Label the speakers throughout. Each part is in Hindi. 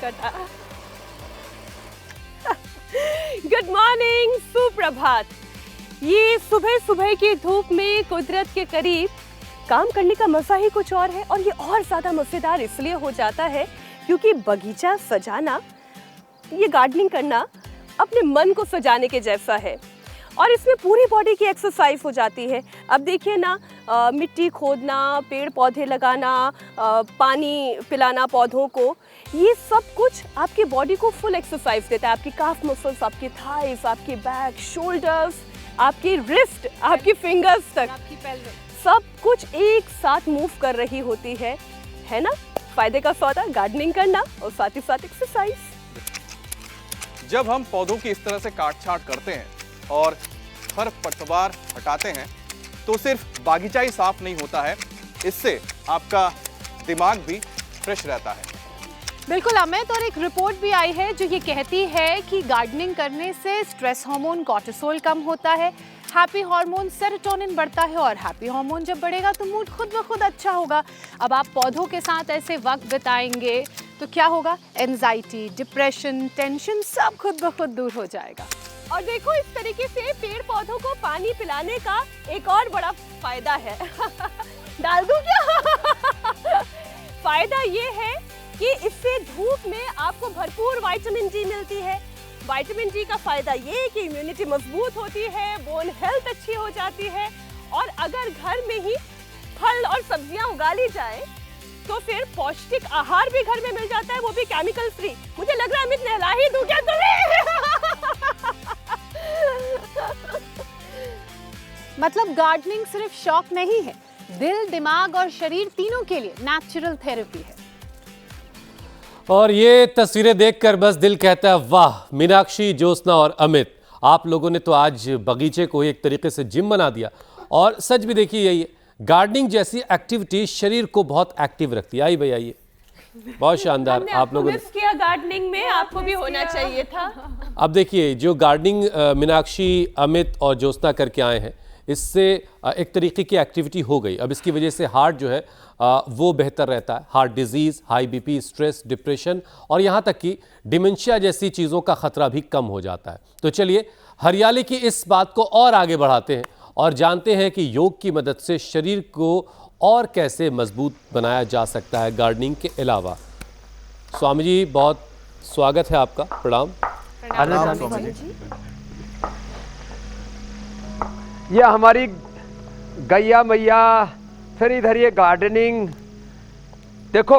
Speaker 1: कटा। गुड मॉर्निंग, सुप्रभात। ये सुबह सुबह की धूप में कुदरत के करीब काम करने का मजा ही कुछ और है, और ये और ज्यादा मजेदार इसलिए हो जाता है क्योंकि बगीचा सजाना, ये गार्डनिंग करना अपने मन को सजाने के जैसा है, और इसमें पूरी बॉडी की एक्सरसाइज हो जाती है। अब देखिए ना, मिट्टी खोदना, पेड़ पौधे लगाना, पानी पिलाना पौधों को, ये सब कुछ आपकी बॉडी को फुल एक्सरसाइज देता है। आपकी काफ मसल्स, आपकी थाइस, आपकी बैक, शोल्डर्स, आपकी रिस्ट, आपकी फिंगर्स तक, आपकी पेल्विस, सब कुछ एक साथ मूव कर रही होती है ना? फायदे का सौदा गार्डनिंग करना और साथ ही साथ एक्सरसाइज।
Speaker 2: जब हम पौधों की इस तरह से काट छांट करते हैं और खरपतवार हटाते हैं तो सिर्फ बागीचा ही साफ नहीं होता है, इससे आपका दिमाग भी फ्रेश रहता है।
Speaker 3: बिल्कुल अमित, और एक रिपोर्ट भी आई है जो ये कहती है कि गार्डनिंग करने से स्ट्रेस हार्मोन कॉर्टिसोल कम होता है, हैप्पी हार्मोन सेरोटोनिन बढ़ता है, और हैप्पी हार्मोन जब बढ़ेगा तो मूड खुद ब खुद अच्छा होगा। अब आप पौधों के साथ ऐसे वक्त बिताएंगे तो क्या होगा? एंजाइटी, डिप्रेशन, टेंशन सब खुद ब खुद दूर हो जाएगा।
Speaker 1: और देखो, इस तरीके से पेड़ पौधों को पानी पिलाने का एक और बड़ा फायदा है। डाल दूं क्या? फायदा ये है कि इससे धूप में आपको भरपूर विटामिन डी मिलती है। विटामिन डी का फायदा ये है कि इम्यूनिटी मजबूत होती है, बोन हेल्थ अच्छी हो जाती है, और अगर घर में ही फल और सब्जियां उगा ली जाए तो फिर पौष्टिक आहार भी घर में मिल जाता है, वो भी केमिकल फ्री। मुझे लग रहा है अमित, नहला ही दूं क्या तुम्हें?
Speaker 3: मतलब गार्डनिंग सिर्फ शौक नहीं है, दिल, दिमाग और शरीर तीनों के लिए नेचुरल थेरेपी है।
Speaker 4: और ये तस्वीरें देखकर बस दिल कहता है वाह। मीनाक्षी, ज्योत्सना और अमित, आप लोगों ने तो आज बगीचे को एक तरीके से जिम बना दिया। और सच भी देखिए, यही गार्डनिंग जैसी एक्टिविटी शरीर को बहुत एक्टिव रखती है। आई भाई, आइए, बहुत शानदार। आप लोगों ने
Speaker 1: किया गार्डनिंग में, आपको भी होना चाहिए था।
Speaker 4: अब देखिए, जो गार्डनिंग मीनाक्षी, अमित और ज्योत्सना करके आए हैं, इससे एक तरीके की एक्टिविटी हो गई। अब इसकी वजह से हार्ट जो है वो बेहतर रहता है। Heart disease, high BP, stress, depression और यहाँ तक कि डिमेंशिया जैसी चीज़ों का खतरा भी कम हो जाता है। तो चलिए हरियाली की इस बात को और आगे बढ़ाते हैं और जानते हैं कि योग की मदद से शरीर को और कैसे मजबूत बनाया जा सकता है गार्डनिंग के अलावा। स्वामी जी, बहुत स्वागत है आपका। प्रणाम।
Speaker 2: स्वामी जी।
Speaker 5: ये हमारी गैया मैया, फिर इधर ये गार्डनिंग। देखो,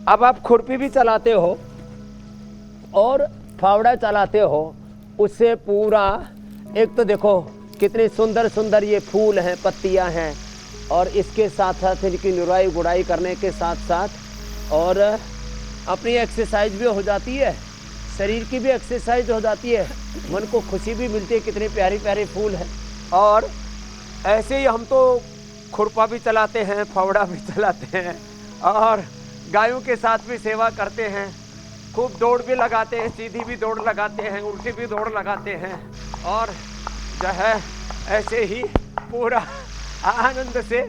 Speaker 5: अब आप खुरपी भी चलाते हो और फावड़ा चलाते हो, उससे पूरा एक तो देखो कितने सुंदर सुंदर ये फूल हैं, पत्तियां हैं, और इसके साथ साथ इनकी निराई गुड़ाई करने के साथ साथ और अपनी एक्सरसाइज भी हो जाती है, शरीर की भी एक्सरसाइज हो जाती है, मन को खुशी भी मिलती है। कितने प्यारे प्यारे फूल हैं। और ऐसे ही हम तो खुरपा भी चलाते हैं, फावड़ा भी चलाते हैं, और गायों के साथ भी सेवा करते हैं। खूब दौड़ भी लगाते हैं, सीधी भी दौड़ लगाते हैं, उल्टी भी दौड़ लगाते हैं, और जो है ऐसे ही पूरा आनंद से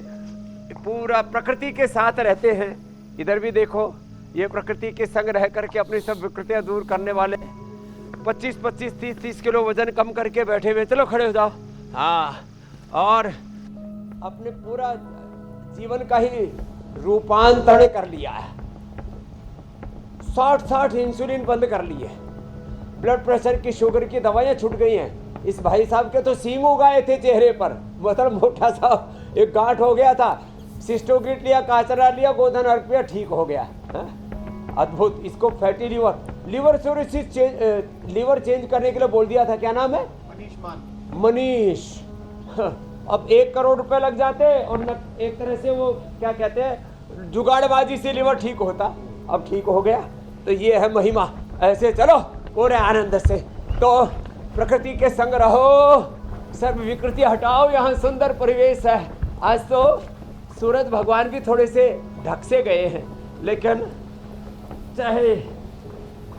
Speaker 5: पूरा प्रकृति के साथ रहते हैं। इधर भी देखो, ये प्रकृति के संग रह करके अपनी सब विकृतियाँ दूर करने वाले 25-25, 30-30 किलो वजन कम करके बैठे हुए। चलो खड़े हो जाओ। हाँ, और अपने पूरा जीवन का ही रूपांतरण कर लिया है। 60 इंसुलिन बंद कर लिए, ब्लड प्रेशर की, शुगर की दवाइयाँ छूट गई हैं। इस भाई साहब के तो सींग हो गए थे चेहरे पर, मतलब मोटा सा एक गांठ हो गया था। सिस्टोकिट लिया, काचरा लिया, गोधन अर्क लिया, ठीक हो गया। अद्भुत। इसको fatty liver cirrhosis liver change करने के लिए बोल दिया था। क्या नाम है? मनीष। अब 1 करोड़ रुपए लग जाते और एक तरह से वो क्या कहते हैं, जुगाड़बाजी से लीवर ठीक होता। अब ठीक हो गया। तो ये है महिमा। ऐसे चलो पूरे आनंद से। तो प्रकृति के संग रहो, सब विकृति हटाओ। यहाँ सुंदर परिवेश है। आज तो सूरज भगवान भी थोड़े से ढक से गए हैं, लेकिन चाहे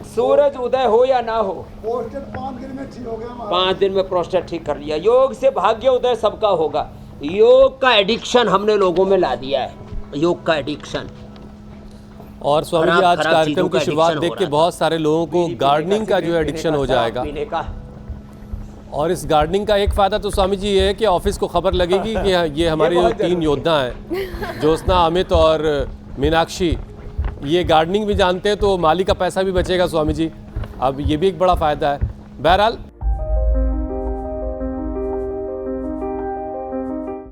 Speaker 5: सूरज उदय हो या ना हो,
Speaker 6: प्रोस्टेट 5 दिन में ठीक हो गया।
Speaker 5: 5 दिन में प्रोस्टेट ठीक कर लिया। योग से भाग्य उदय सबका होगा। योग का एडिक्शन हमने लोगों में ला दिया है, योग का एडिक्शन।
Speaker 4: और स्वामी जी आज कार्यक्रम की शुरुआत देख के बहुत सारे लोगों को गार्डनिंग का जो है एडिक्शन हो जाएगा। और इस गार्डनिंग का एक फ़ायदा तो स्वामी जी ये है कि ऑफिस को खबर लगेगी कि ये हमारे जो 3 योद्धा हैं, ज्योत्सना, अमित और मीनाक्षी, ये गार्डनिंग भी जानते हैं, तो माली का पैसा भी बचेगा स्वामी जी। अब ये भी एक बड़ा फ़ायदा है। बहरहाल